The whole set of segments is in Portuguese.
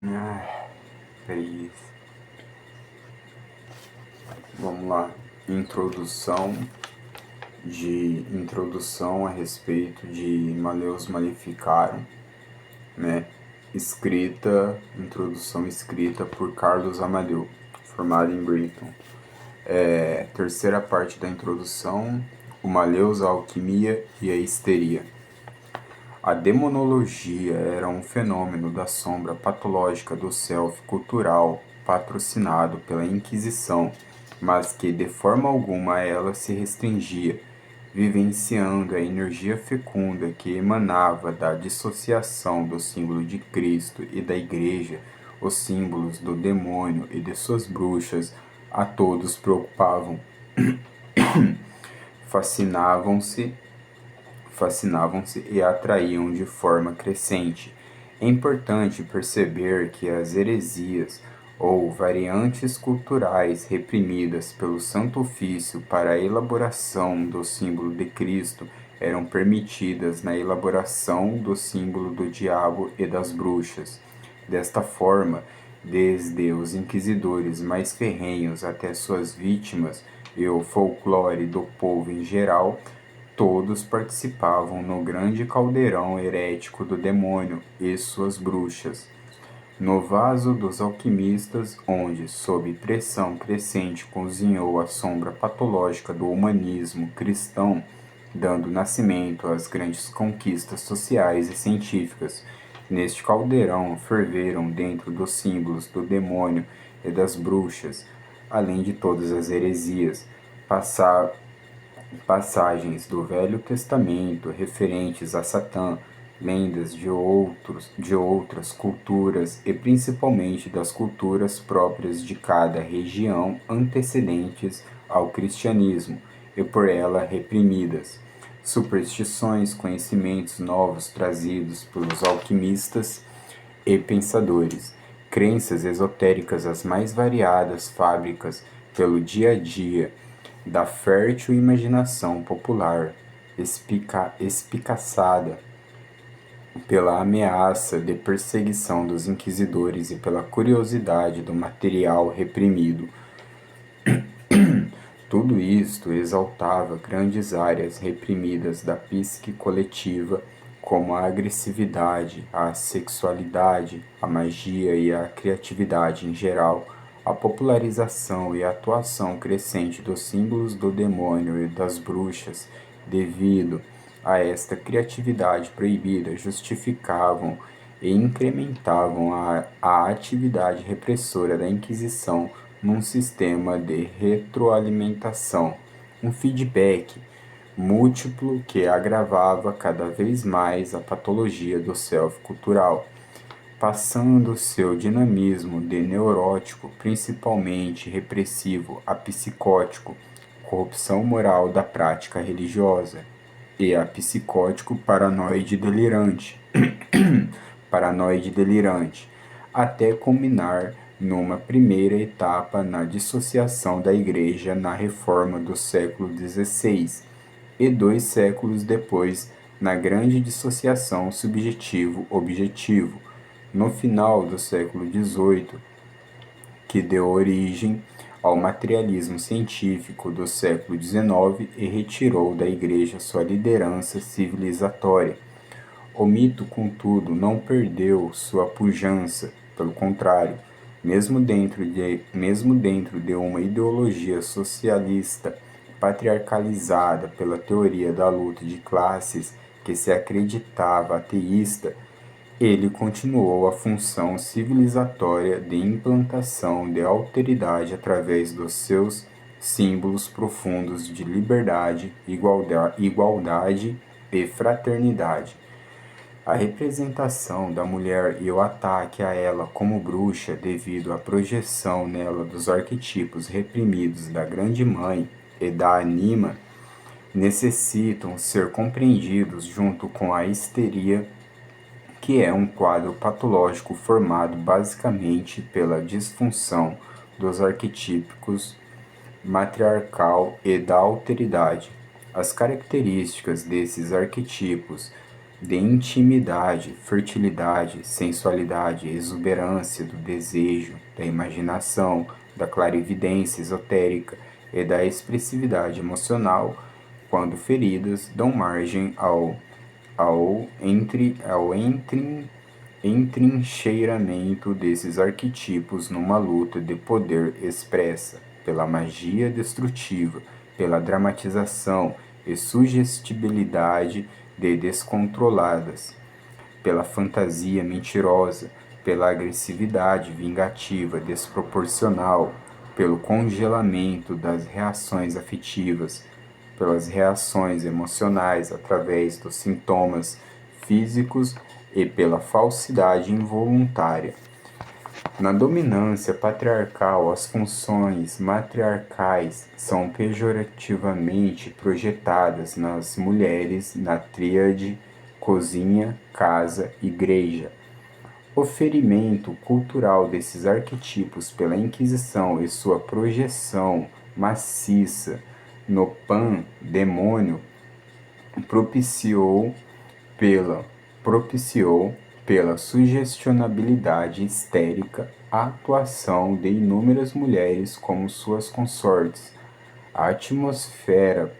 Ah, Peraí. Vamos lá. Introdução a respeito de Maleus Maleficarum, né? Introdução escrita por Carlos Amadeu, formado em Brighton. Terceira parte da introdução, o Maleus, a alquimia e a histeria. A demonologia era um fenômeno da sombra patológica do self cultural patrocinado pela Inquisição, mas que de forma alguma a ela se restringia, vivenciando a energia fecunda que emanava da dissociação do símbolo de Cristo e da Igreja. Os símbolos do demônio e de suas bruxas a todos preocupavam, fascinavam-se fascinavam-se e atraíam de forma crescente. É importante perceber que as heresias ou variantes culturais reprimidas pelo Santo Ofício para a elaboração do símbolo de Cristo eram permitidas na elaboração do símbolo do diabo e das bruxas. Desta forma, desde os inquisidores mais ferrenhos até suas vítimas e o folclore do povo em geral, todos participavam no grande caldeirão herético do demônio e suas bruxas. No vaso dos alquimistas, onde, sob pressão crescente, cozinhou a sombra patológica do humanismo cristão, dando nascimento às grandes conquistas sociais e científicas. Neste caldeirão ferveram dentro dos símbolos do demônio e das bruxas, além de todas as heresias, passagens do Velho Testamento referentes a Satã, lendas de outras culturas e principalmente das culturas próprias de cada região antecedentes ao cristianismo e por ela reprimidas, superstições, conhecimentos novos trazidos pelos alquimistas e pensadores, crenças esotéricas as mais variadas fábricas pelo dia a dia da fértil imaginação popular, espicaçada pela ameaça de perseguição dos inquisidores e pela curiosidade do material reprimido. Tudo isto exaltava grandes áreas reprimidas da psique coletiva, como a agressividade, a sexualidade, a magia e a criatividade em geral, a popularização e a atuação crescente dos símbolos do demônio e das bruxas, devido a esta criatividade proibida, justificavam e incrementavam a atividade repressora da Inquisição num sistema de retroalimentação, um feedback múltiplo que agravava cada vez mais a patologia do self cultural, passando seu dinamismo de neurótico, principalmente repressivo, a psicótico, corrupção moral da prática religiosa, e a psicótico paranoide delirante, até culminar numa primeira etapa na dissociação da Igreja na Reforma do século XVI e 2 séculos depois na grande dissociação subjetivo-objetivo, no final do século XVIII, que deu origem ao materialismo científico do século XIX e retirou da Igreja sua liderança civilizatória. O mito, contudo, não perdeu sua pujança, pelo contrário, mesmo dentro de uma ideologia socialista patriarcalizada pela teoria da luta de classes que se acreditava ateísta, ele continuou a função civilizatória de implantação de alteridade através dos seus símbolos profundos de liberdade, igualdade e fraternidade. A representação da mulher e o ataque a ela como bruxa devido à projeção nela dos arquetipos reprimidos da Grande Mãe e da Anima necessitam ser compreendidos junto com a histeria, que é um quadro patológico formado basicamente pela disfunção dos arquetípicos matriarcal e da alteridade. As características desses arquetipos de intimidade, fertilidade, sensualidade, exuberância do desejo, da imaginação, da clarividência esotérica e da expressividade emocional, quando feridas dão margem ao entrincheiramento desses arquetipos numa luta de poder expressa pela magia destrutiva, pela dramatização e sugestibilidade de descontroladas, pela fantasia mentirosa, pela agressividade vingativa desproporcional, pelo congelamento das reações afetivas, pelas reações emocionais através dos sintomas físicos e pela falsidade involuntária. Na dominância patriarcal, as funções matriarcais são pejorativamente projetadas nas mulheres na tríade cozinha, casa, igreja. O ferimento cultural desses arquetipos pela Inquisição e sua projeção maciça no pan-demônio propiciou pela sugestionabilidade histérica a atuação de inúmeras mulheres como suas consortes. A atmosfera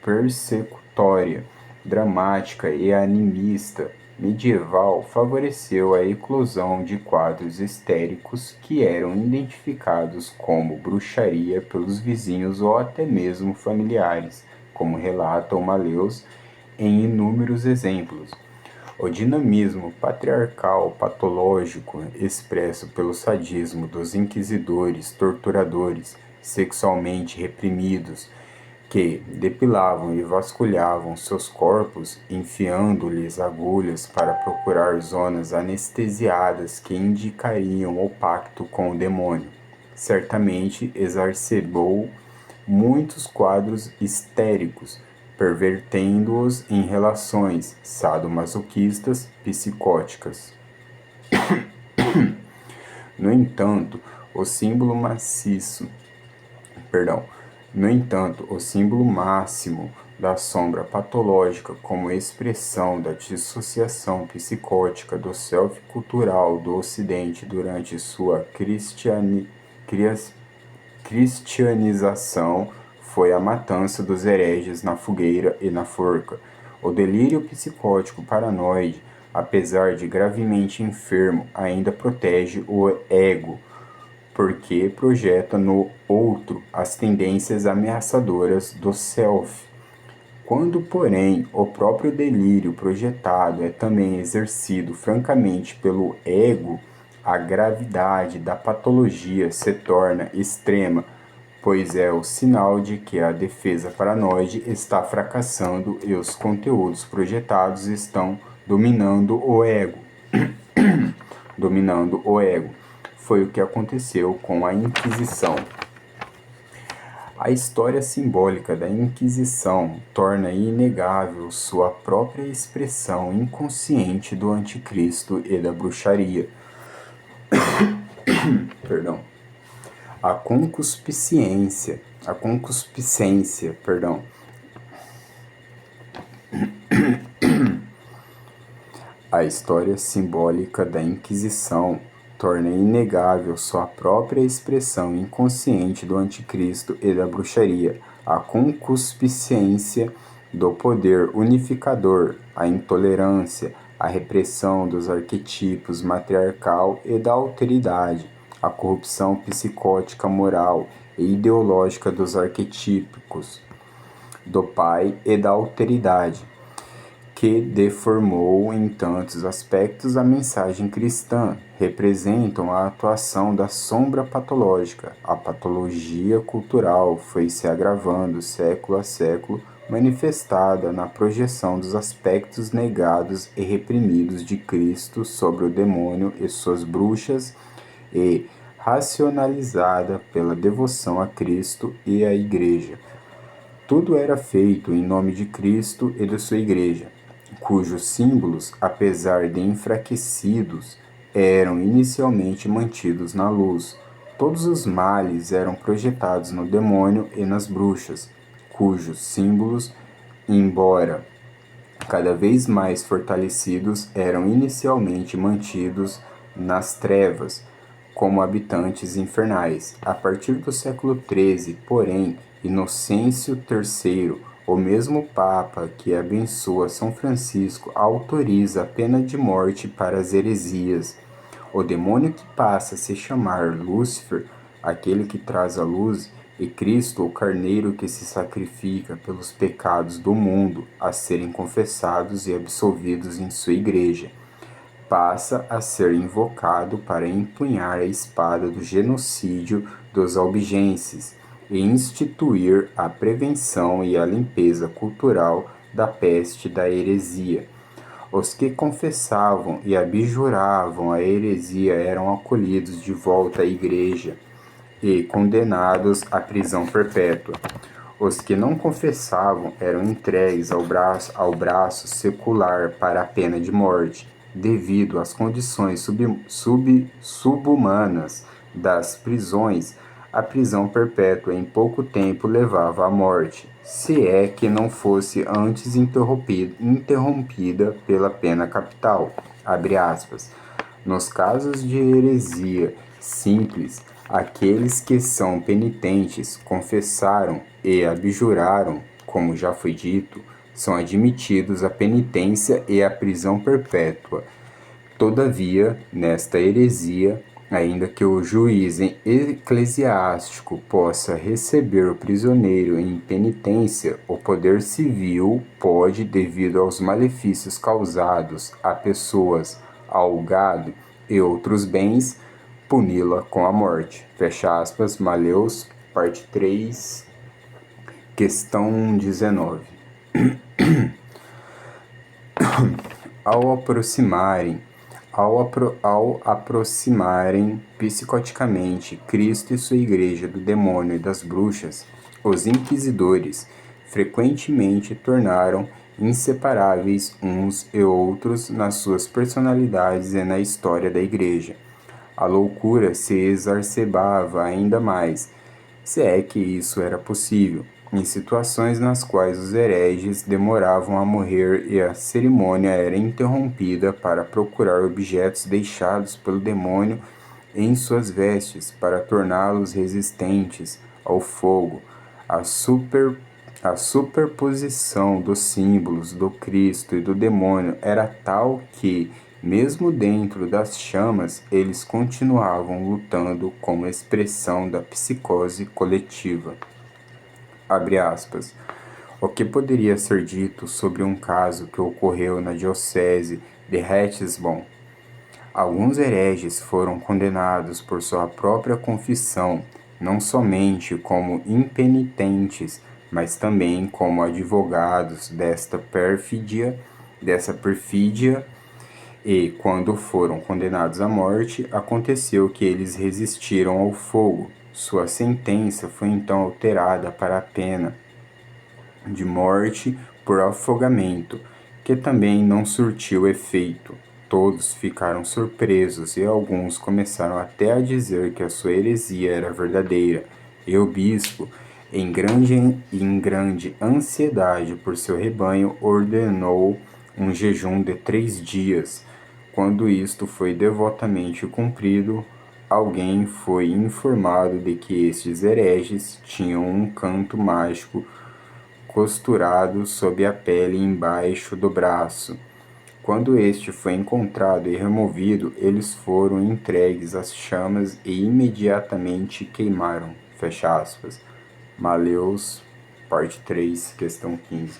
persecutória, dramática e animista medieval favoreceu a eclosão de quadros histéricos que eram identificados como bruxaria pelos vizinhos ou até mesmo familiares, como relata o Maleus em inúmeros exemplos. O dinamismo patriarcal patológico expresso pelo sadismo dos inquisidores, torturadores, sexualmente reprimidos, que depilavam e vasculhavam seus corpos, enfiando-lhes agulhas para procurar zonas anestesiadas que indicariam o pacto com o demônio. Certamente exacerbou muitos quadros histéricos, pervertendo-os em relações sadomasoquistas psicóticas. No entanto, o símbolo máximo da sombra patológica como expressão da dissociação psicótica do self cultural do Ocidente durante sua cristianização foi a matança dos hereges na fogueira e na forca. O delírio psicótico paranoide, apesar de gravemente enfermo, ainda protege o ego, porque projeta no outro as tendências ameaçadoras do self. Quando, porém, o próprio delírio projetado é também exercido francamente pelo ego, a gravidade da patologia se torna extrema, pois é o sinal de que a defesa paranoide está fracassando e os conteúdos projetados estão dominando o ego. Dominando o ego. Foi o que aconteceu com a Inquisição. A história simbólica da Inquisição torna inegável sua própria expressão inconsciente do anticristo e da bruxaria. A concupiscência, A história simbólica da Inquisição torna inegável sua própria expressão inconsciente do anticristo e da bruxaria, a concupiscência do poder unificador, a intolerância, a repressão dos arquetipos matriarcal e da alteridade, a corrupção psicótica moral e ideológica dos arquetípicos do pai e da alteridade, que deformou em tantos aspectos a mensagem cristã, representam a atuação da sombra patológica. A patologia cultural foi se agravando século a século, manifestada na projeção dos aspectos negados e reprimidos de Cristo sobre o demônio e suas bruxas e racionalizada pela devoção a Cristo e à Igreja. Tudo era feito em nome de Cristo e de sua Igreja, cujos símbolos, apesar de enfraquecidos, eram inicialmente mantidos na luz. Todos os males eram projetados no demônio e nas bruxas, cujos símbolos, embora cada vez mais fortalecidos, eram inicialmente mantidos nas trevas, como habitantes infernais. A partir do século XIII, porém, Inocêncio III, o mesmo Papa que abençoa São Francisco, autoriza a pena de morte para as heresias. O demônio que passa a se chamar Lúcifer, aquele que traz a luz, e Cristo, o Carneiro que se sacrifica pelos pecados do mundo, a serem confessados e absolvidos em sua igreja, passa a ser invocado para empunhar a espada do genocídio dos albigenses e instituir a prevenção e a limpeza cultural da peste da heresia. Os que confessavam e abjuravam a heresia eram acolhidos de volta à igreja e condenados à prisão perpétua. Os que não confessavam eram entregues ao braço secular para a pena de morte, devido às condições subhumanas das prisões. A prisão perpétua em pouco tempo levava à morte, se é que não fosse antes interrompida pela pena capital. Abre aspas. Nos casos de heresia simples, aqueles que são penitentes, confessaram e abjuraram, como já foi dito, são admitidos à penitência e à prisão perpétua. Todavia, nesta heresia, ainda que o juiz eclesiástico possa receber o prisioneiro em penitência, o poder civil pode, devido aos malefícios causados a pessoas, ao gado e outros bens, puni-la com a morte. Fecha aspas, Maleus, parte 3, questão 19. Ao aproximarem psicoticamente Cristo e sua igreja do demônio e das bruxas, os inquisidores frequentemente tornaram inseparáveis uns e outros nas suas personalidades e na história da igreja. A loucura se exacerbava ainda mais, se é que isso era possível, em situações nas quais os hereges demoravam a morrer e a cerimônia era interrompida para procurar objetos deixados pelo demônio em suas vestes para torná-los resistentes ao fogo. A superposição dos símbolos do Cristo e do demônio era tal que, mesmo dentro das chamas, eles continuavam lutando como expressão da psicose coletiva. Abre aspas. O que poderia ser dito sobre um caso que ocorreu na diocese de Ratisbon? Alguns hereges foram condenados por sua própria confissão, não somente como impenitentes, mas também como advogados dessa perfídia, e, quando foram condenados à morte, aconteceu que eles resistiram ao fogo. Sua sentença foi então alterada para a pena de morte por afogamento, que também não surtiu efeito. Todos ficaram surpresos e alguns começaram até a dizer que a sua heresia era verdadeira, e o bispo, em grande ansiedade por seu rebanho, ordenou um jejum de 3 dias. Quando isto foi devotamente cumprido, alguém foi informado de que estes hereges tinham um canto mágico costurado sob a pele embaixo do braço. Quando este foi encontrado e removido, eles foram entregues às chamas e imediatamente queimaram. Fecha aspas. Maleus, parte 3, questão 15.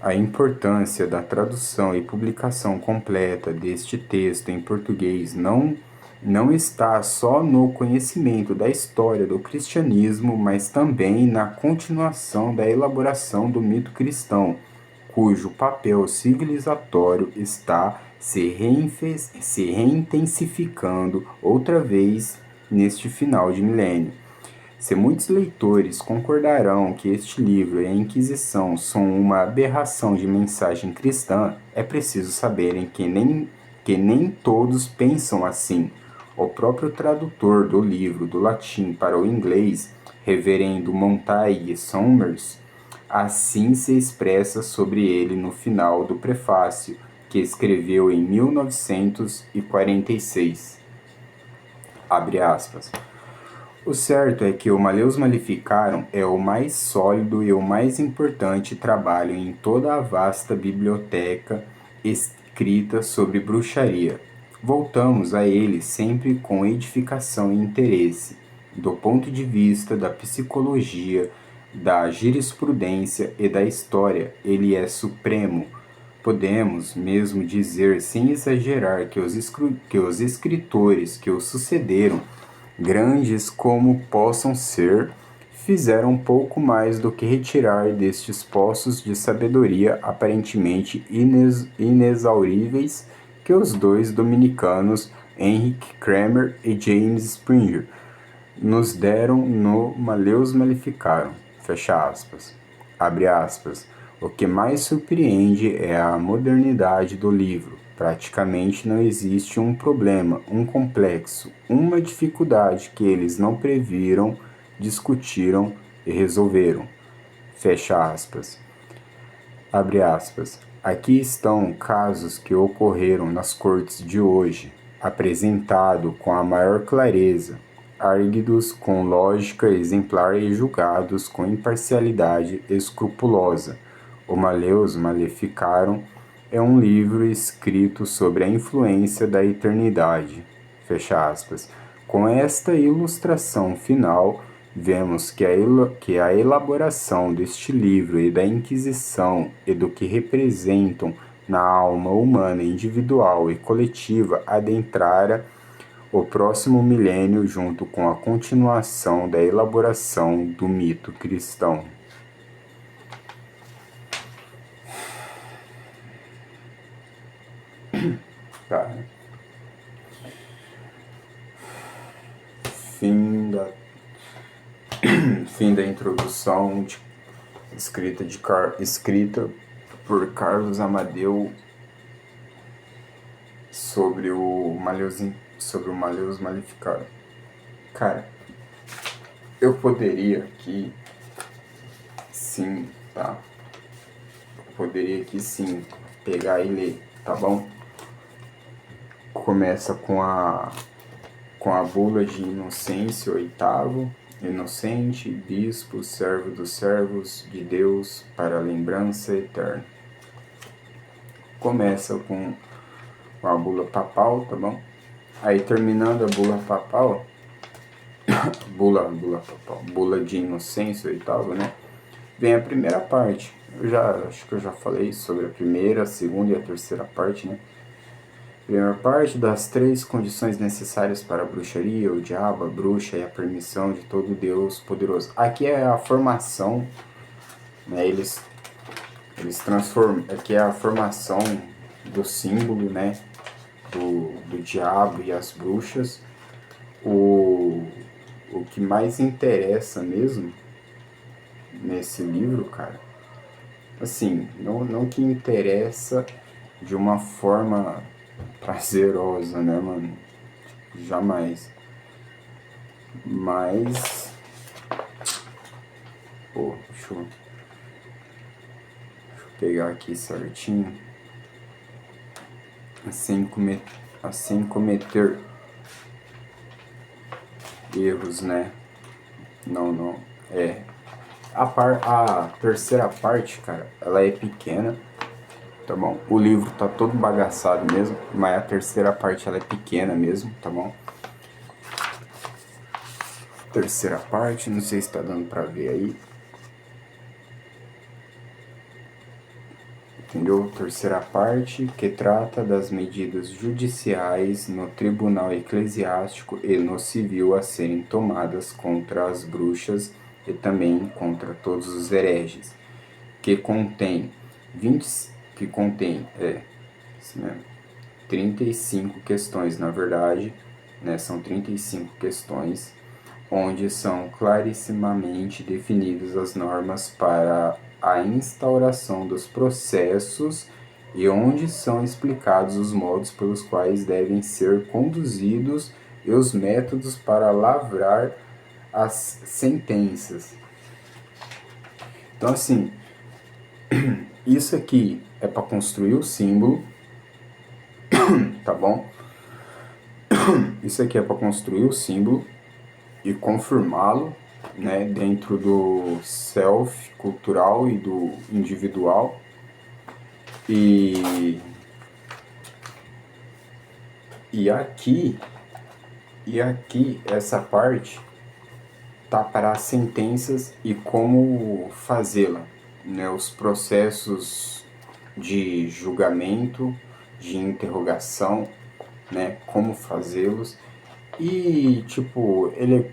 A importância da tradução e publicação completa deste texto em português não está só no conhecimento da história do cristianismo, mas também na continuação da elaboração do mito cristão, cujo papel civilizatório está se reintensificando outra vez neste final de milênio. Se muitos leitores concordarão que este livro e a Inquisição são uma aberração de mensagem cristã, é preciso saberem que nem todos pensam assim. O próprio tradutor do livro do latim para o inglês, reverendo Montague Somers, assim se expressa sobre ele no final do prefácio, que escreveu em 1946. Abre aspas. O certo é que o Malleus Maleficarum é o mais sólido e o mais importante trabalho em toda a vasta biblioteca escrita sobre bruxaria. Voltamos a ele sempre com edificação e interesse, do ponto de vista da psicologia, da jurisprudência e da história. Ele é supremo. Podemos mesmo dizer, sem exagerar, que os escritores que o sucederam, grandes como possam ser, fizeram pouco mais do que retirar destes poços de sabedoria aparentemente inexauríveis que os dois dominicanos, Henrik Kramer e James Springer, nos deram no Malleus Maleficarum. Fecha aspas. Abre aspas. O que mais surpreende é a modernidade do livro. Praticamente não existe um problema, um complexo, uma dificuldade que eles não previram, discutiram e resolveram. Fecha aspas. Abre aspas. Aqui estão casos que ocorreram nas cortes de hoje, apresentado com a maior clareza, arguidos com lógica exemplar e julgados com imparcialidade escrupulosa. O Malleus Maleficarum é um livro escrito sobre a influência da eternidade. Fecha aspas. Com esta ilustração final, vemos que a elaboração deste livro e da Inquisição e do que representam na alma humana individual e coletiva adentrara o próximo milênio junto com a continuação da elaboração do mito cristão. Tá. Fim da introdução escrita por Carlos Amadeu sobre o Malleus Maleficarum. Cara, eu poderia aqui sim, tá? Eu poderia aqui sim pegar e ler, tá bom? Começa com a bula de Inocêncio VIII, inocente, bispo, servo dos servos de Deus para a lembrança eterna. Começa com a bula papal, tá bom? Aí terminando a bula papal, bula de Inocêncio VIII, né? Vem a primeira parte. Acho que eu já falei sobre a primeira, a segunda e a terceira parte, né? Primeira parte, das 3 condições necessárias para a bruxaria, o diabo, a bruxa e a permissão de todo Deus poderoso. Aqui é a formação, né? Eles transformam, aqui é a formação do símbolo, né? Do diabo e as bruxas. O que mais interessa mesmo nesse livro, cara, assim, não que interessa de uma forma prazerosa, né, mano? Jamais. Mas, pô, deixa eu pegar aqui certinho. Sem cometer erros, né? Não. A terceira parte, cara, ela é pequena, tá bom? O livro tá todo bagaçado mesmo, mas a terceira parte ela é pequena mesmo, tá bom? Terceira parte, não sei se tá dando pra ver aí. Entendeu? Terceira parte, que trata das medidas judiciais no tribunal eclesiástico e no civil a serem tomadas contra as bruxas e também contra todos os hereges, que contém 35 questões, na verdade, né, são 35 questões, onde são clarissimamente definidas as normas para a instauração dos processos e onde são explicados os modos pelos quais devem ser conduzidos e os métodos para lavrar as sentenças. Então, assim, Isso aqui é para construir o símbolo, tá bom? Isso aqui é para construir o símbolo e confirmá-lo, né, dentro do self cultural e do individual. E e aqui e aqui essa parte tá para as sentenças e como fazê-la, né, os processos de julgamento, de interrogação, né, como fazê-los. E tipo, ele é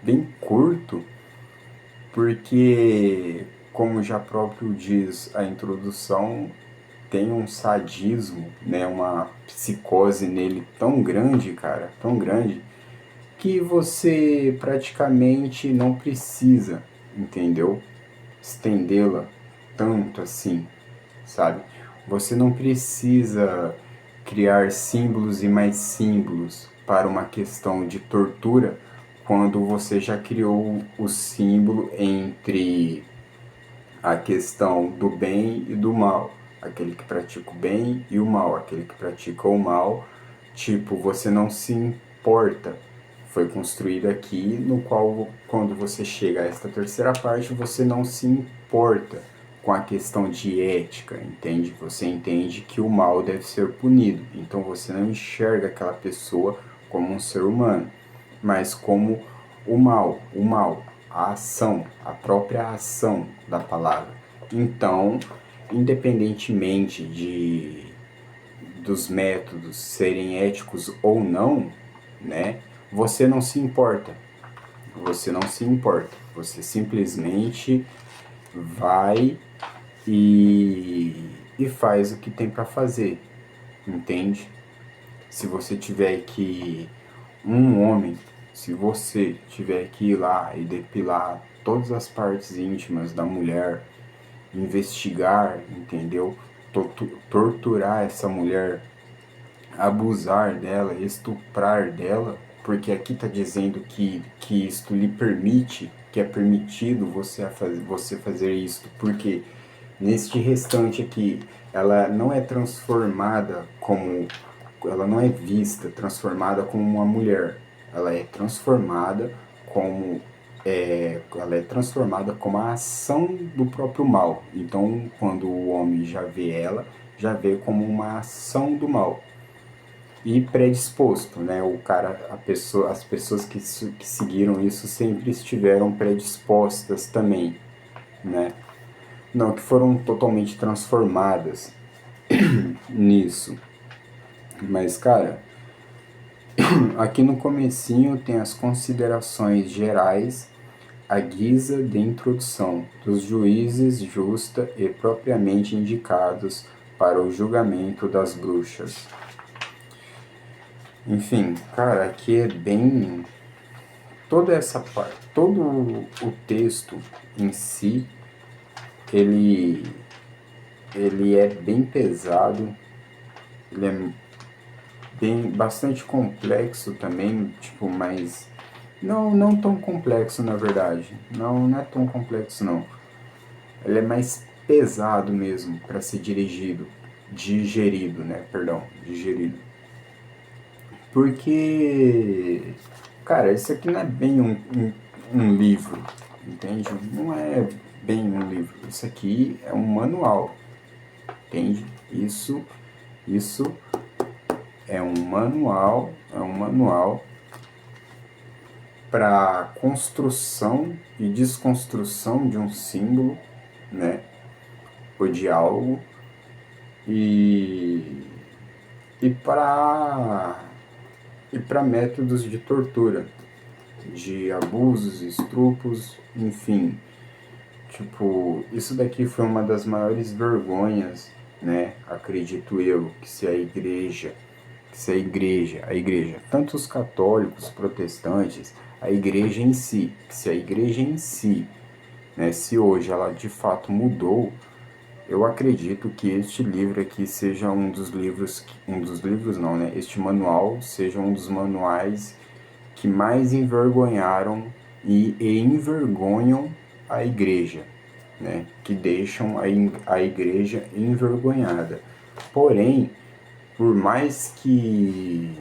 bem curto, porque, como já próprio diz a introdução, tem um sadismo, né, uma psicose nele tão grande, cara, tão grande, que você praticamente não precisa, entendeu? Estendê-la tanto assim, sabe? Você não precisa criar símbolos e mais símbolos para uma questão de tortura, quando você já criou o símbolo entre a questão do bem e do mal, aquele que pratica o bem e o mal, aquele que pratica o mal, tipo, você não se importa. Foi construído aqui, no qual, quando você chega a esta terceira parte, você não se importa com a questão de ética, entende? Você entende que o mal deve ser punido, então você não enxerga aquela pessoa como um ser humano, mas como o mal, a ação, a própria ação da palavra. Então, independentemente dos métodos serem éticos ou não, né, você não se importa. Você não se importa. Você simplesmente vai e faz o que tem para fazer, entende? Se você tiver que um homem, se você tiver que ir lá e depilar todas as partes íntimas da mulher, investigar, entendeu? Torturar essa mulher, abusar dela, estuprar dela, porque aqui está dizendo que isto lhe permite, que é permitido você fazer isto, porque neste restante aqui, ela não é transformada como, ela não é vista, transformada como uma mulher, ela é transformada como ela é transformada como a ação do próprio mal. Então, quando o homem já vê ela, já vê como uma ação do mal e predisposto, né? O cara, a pessoa, as pessoas que seguiram isso sempre estiveram predispostas também, né? Não que foram totalmente transformadas nisso. Mas, cara, aqui no comecinho tem as considerações gerais à guisa de introdução dos juízes justa e propriamente indicados para o julgamento das bruxas. Enfim, cara, aqui é bem toda essa parte, todo o texto em si, ele ele é bem pesado, ele é bem bastante complexo também, tipo, mas não tão complexo na verdade. Não é tão complexo não. Ele é mais pesado mesmo para ser digerido, né? Perdão, digerido. Porque, cara, isso aqui não é bem um livro, entende? Não é bem um livro. Isso aqui é um manual, entende? Isso é um manual para construção e desconstrução de um símbolo, né? Ou de algo e para métodos de tortura, de abusos, estupros, enfim. Tipo, isso daqui foi uma das maiores vergonhas, né? Acredito eu, a igreja, tanto os católicos, protestantes, a igreja em si, que se a igreja em si, né, se hoje ela de fato mudou, eu acredito que este livro aqui seja um dos livros não, né? Este manual seja um dos manuais que mais envergonharam e envergonham a igreja, né, que deixam a igreja envergonhada. Porém, por mais que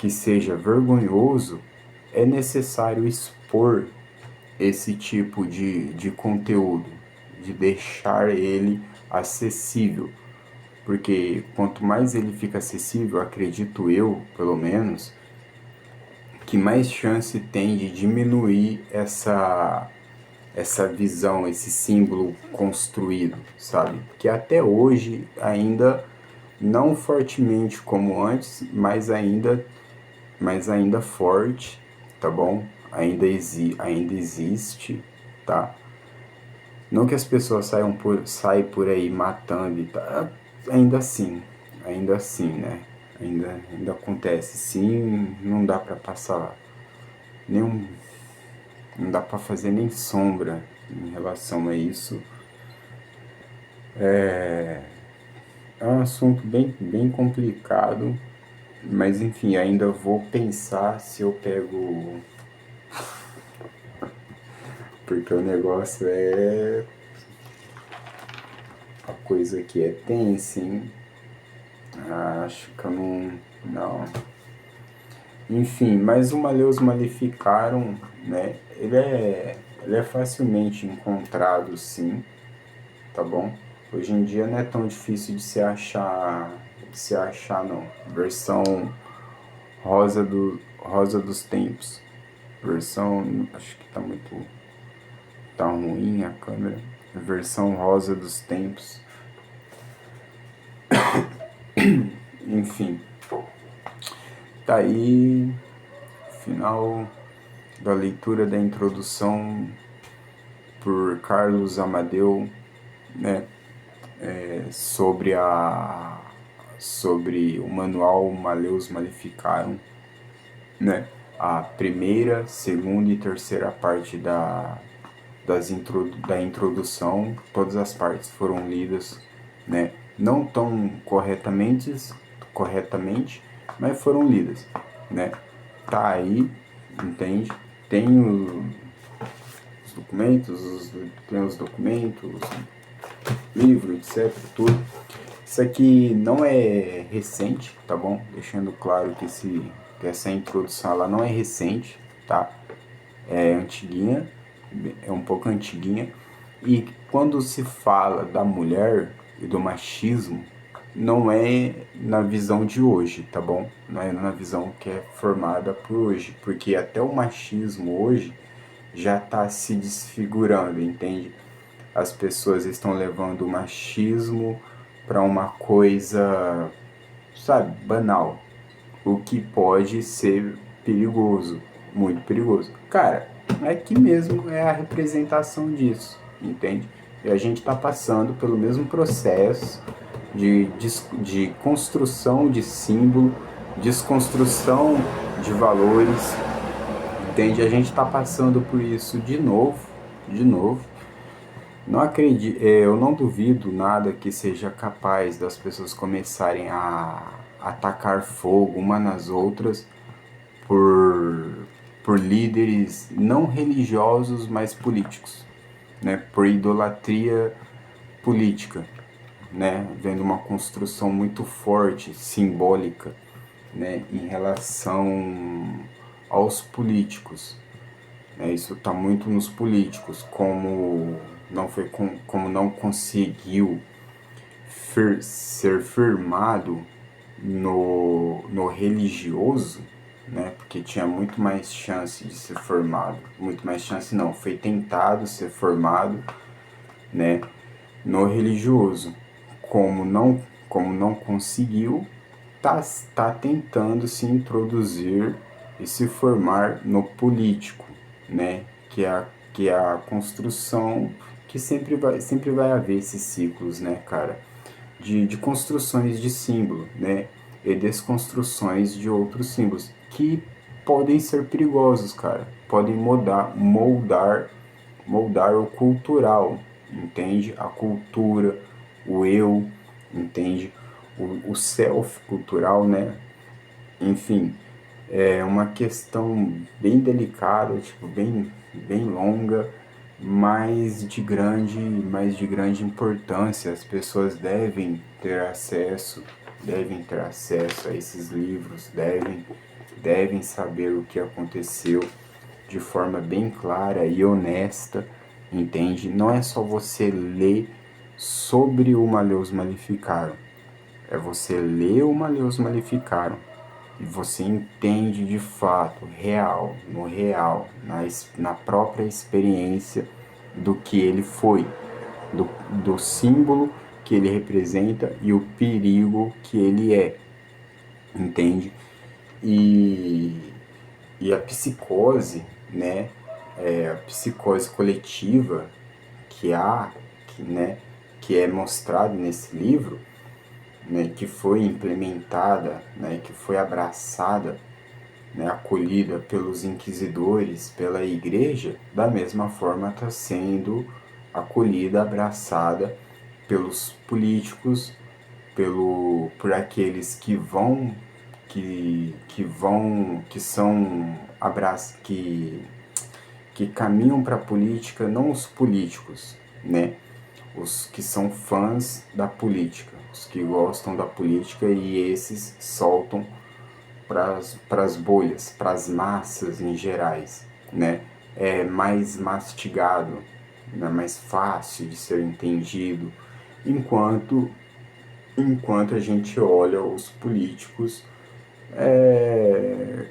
seja vergonhoso, é necessário expor esse tipo de conteúdo, de deixar ele acessível. Porque quanto mais ele fica acessível, acredito eu, pelo menos, que mais chance tem de diminuir essa visão, esse símbolo construído, sabe? Que até hoje ainda não fortemente como antes, mas ainda forte, tá bom? Ainda existe, tá? Não que as pessoas saem por aí matando e tá, ainda assim, né? Ainda acontece sim, não dá pra passar nenhum, não dá pra fazer nem sombra em relação a isso. É um assunto bem complicado, mas enfim, ainda vou pensar se eu pego, porque o negócio é a coisa que é tensa, hein? Acho que eu não. Enfim, mas o Maleus Maleficarum, né? Ele é facilmente encontrado, sim, tá bom? Hoje em dia não é tão difícil de se achar não. Versão Rosa dos Tempos. Versão, acho que tá ruim a câmera. Versão Rosa dos Tempos. Enfim, tá aí, final da leitura da introdução por Carlos Amadeu, né, sobre o manual Maleus Maleficarum, né, a primeira, segunda e terceira parte da introdução, todas as partes foram lidas, né, não tão corretamente, mas foram lidas, né, tá aí, entende? Tem os documentos, tem os documentos, livro, etc, tudo. Isso aqui não é recente, tá bom? Deixando claro que essa introdução ela não é recente, tá? É antiguinha, é um pouco antiguinha. E quando se fala da mulher e do machismo, não é na visão de hoje, tá bom? Não é na visão que é formada por hoje, porque até o machismo hoje já está se desfigurando, entende? As pessoas estão levando o machismo para uma coisa, sabe, banal, o que pode ser perigoso, muito perigoso. Cara, aqui mesmo é a representação disso, entende? E a gente está passando pelo mesmo processo de construção de símbolo, desconstrução de valores, entende? A gente está passando por isso de novo. Não acredito, eu não duvido nada que seja capaz das pessoas começarem a atacar fogo uma nas outras por, por líderes não religiosos, mas políticos, né? Por idolatria política, né? Vendo uma construção muito forte, simbólica, né? Em relação aos políticos, né? Isso está muito nos políticos, como não conseguiu ser firmado no religioso, né? Porque tinha muito mais chance de ser formado, muito mais chance não, foi tentado ser formado, né? No religioso, como não conseguiu, tá tentando se introduzir e se formar no político, né? Que é a construção que sempre vai haver esses ciclos, né, cara? De construções de símbolo, né? E desconstruções de outros símbolos que podem ser perigosos, cara. Podem moldar o cultural, entende? A cultura, o eu, entende? O self cultural, né? Enfim, é uma questão bem delicada, tipo, bem longa, mais de grande importância. As pessoas devem ter acesso a esses livros, devem saber o que aconteceu de forma bem clara e honesta, entende? Não é só você ler sobre o Malleus Maleficarum, é você ler o Malleus Maleficarum e você entende de fato, no real, na própria experiência do que ele foi, do símbolo que ele representa e o perigo que ele é, entende? E, e a psicose, né, a psicose coletiva que há, que é mostrado nesse livro, né, que foi implementada, né, que foi abraçada, né, acolhida pelos inquisidores, pela igreja, da mesma forma está sendo acolhida, abraçada pelos políticos, por aqueles que são que caminham para a política, não os políticos, né? Os que são fãs da política, os que gostam da política e esses soltam para as bolhas, para as massas em gerais, né? É mais mastigado, é mais fácil de ser entendido, enquanto a gente olha os políticos é,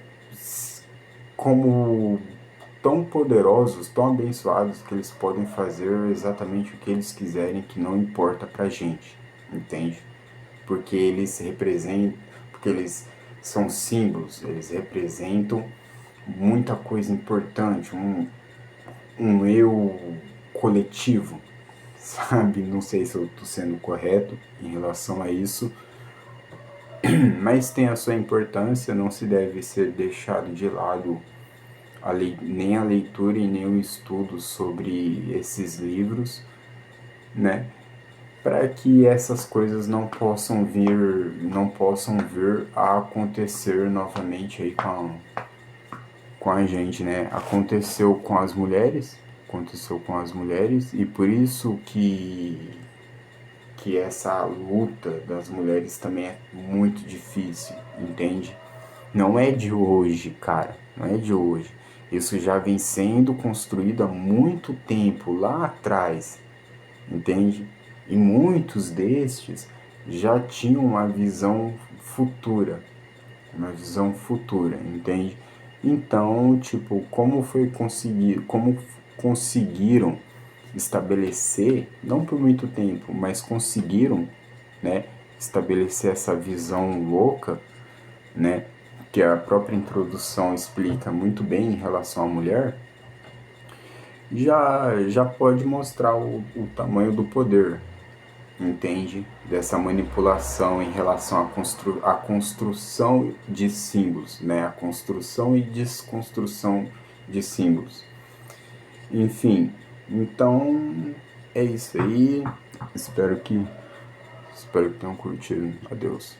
como tão poderosos, tão abençoados que eles podem fazer exatamente o que eles quiserem, que não importa pra gente, entende? Porque eles representam, porque eles são símbolos, eles representam muita coisa importante, um eu coletivo, sabe? Não sei se eu estou sendo correto em relação a isso, mas tem a sua importância, não se deve ser deixado de lado nem a leitura e nem o estudo sobre esses livros, né? Para que essas coisas não possam vir a acontecer novamente aí com a gente, né? Aconteceu com as mulheres e por isso que essa luta das mulheres também é muito difícil, entende? Não é de hoje, cara, não é de hoje. Isso já vem sendo construído há muito tempo lá atrás, entende? E muitos destes já tinham uma visão futura, entende? Então, tipo, como conseguiram estabelecer, não por muito tempo, mas conseguiram, né, estabelecer essa visão louca, né, que a própria introdução explica muito bem em relação à mulher, já pode mostrar o tamanho do poder, entende? Dessa manipulação em relação à construção de símbolos, né? A construção e desconstrução de símbolos. Enfim, então é isso aí. Espero que tenham curtido. Adeus.